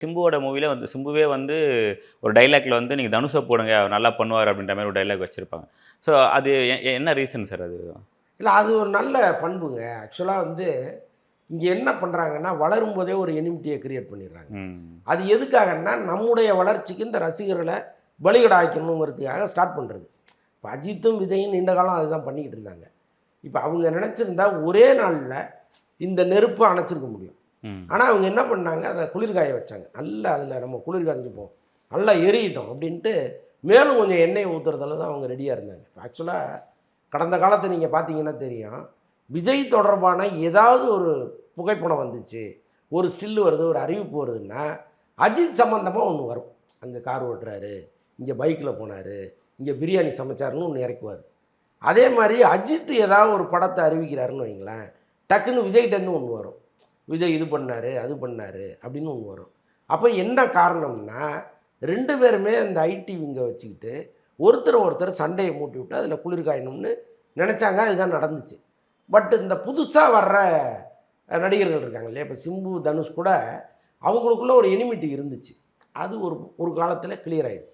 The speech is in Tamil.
சிம்புவோட மூவில வந்து சிம்புவே வந்து ஒரு டயலாக்ல வந்து நீங்க தனுஷ போடுங்க அவர் நல்லா பண்ணுவாரு அப்படின்ற மாரி ஒரு டயலாக் வச்சிருப்பாங்க. ஸோ அது என்ன ரீசன் சார் அது? இல்ல அது ஒரு நல்ல பண்புங்க. ஆக்சுவலா வந்து இங்க என்ன பண்றாங்கன்னா, வளரும்போதே ஒரு எனிமிட்டிய கிரியேட் பண்ணிடுறாங்க. ம். அது எதுக்காகன்னா, நம்முடைய வளர்ச்சிக்கு இந்த ரசிகர்கள பலிகடா ஆக்கணுங்கிறதுக்காக ஸ்டார்ட் பண்றது. இப்ப அஜித்தும், விஜயும் நீண்ட காலம் அதுதான் பண்ணிக்கிட்டு இருந்தாங்க. இப்ப அவங்க நினைச்சிருந்தா ஒரே நாள்ல இந்த நெருப்ப அணைச்சிருக்க முடியும். ம். ஆனா அவங்க என்ன பண்ணாங்க, அத குளிர்காய வச்சாங்க. நல்லா அதில நம்ம குளிர் காய்ஞ்சுப்போம். நல்லா எரியட்டும் அப்டின்ட்டு மேலும் கொஞ்சம் எண்ணெய ஊத்துறதுல தான் அவங்க ரெடியா இருந்தாங்க. ஆக்சுவலா கடந்த காலத்த நீங்க பார்த்தீங்கன்னா தெரியும். விஜய் தொடர்பான ஏதாவது ஒரு புகைப்படம் வந்துச்சு, ஒரு ஸ்டில் வருது, ஒரு அறிவிப்பு வருதுன்னா, அஜித் சம்மந்தமா ஒண்ணு வரும். அங்க கார் ஓட்டுறாரு, இங்க பைக்ல போனாரு, இங்க பிரியாணி சமைச்சாருன்னு ஒண்ணு இறக்குவாரு. அதே மாரி அஜித் ஏதாவது ஒரு படத்த அறிவிக்கிறாருன்னு வைங்களேன், டக்குன்னு விஜய்ட்டேருந்து ஒண்ணு வரும். விஜய் இது பண்ணாரு, அது பண்ணாரு அப்படின்னு ஒண்ணு வரும். அப்ப என்ன காரணம்னா, 2 பேருமே அந்த ஐடி விங்க வச்சுக்கிட்டு, ஒருத்தர் சண்டைய மூட்டி விட்டு அதில குளிர் காயணும்னு நெனச்சாங்க. அதுதான் நடந்துச்சு. பட் இந்த புதுசா வர்ற நடிகர்கள் இருக்காங்க இல்லையா? இப்ப சிம்பு, தனுஷ் கூட அவங்களுக்குள்ள ஒரு எனிமிட்டி இருந்துச்சு. அது ஒரு ஒரு காலத்தில கிளியர் ஆயிடுச்சு.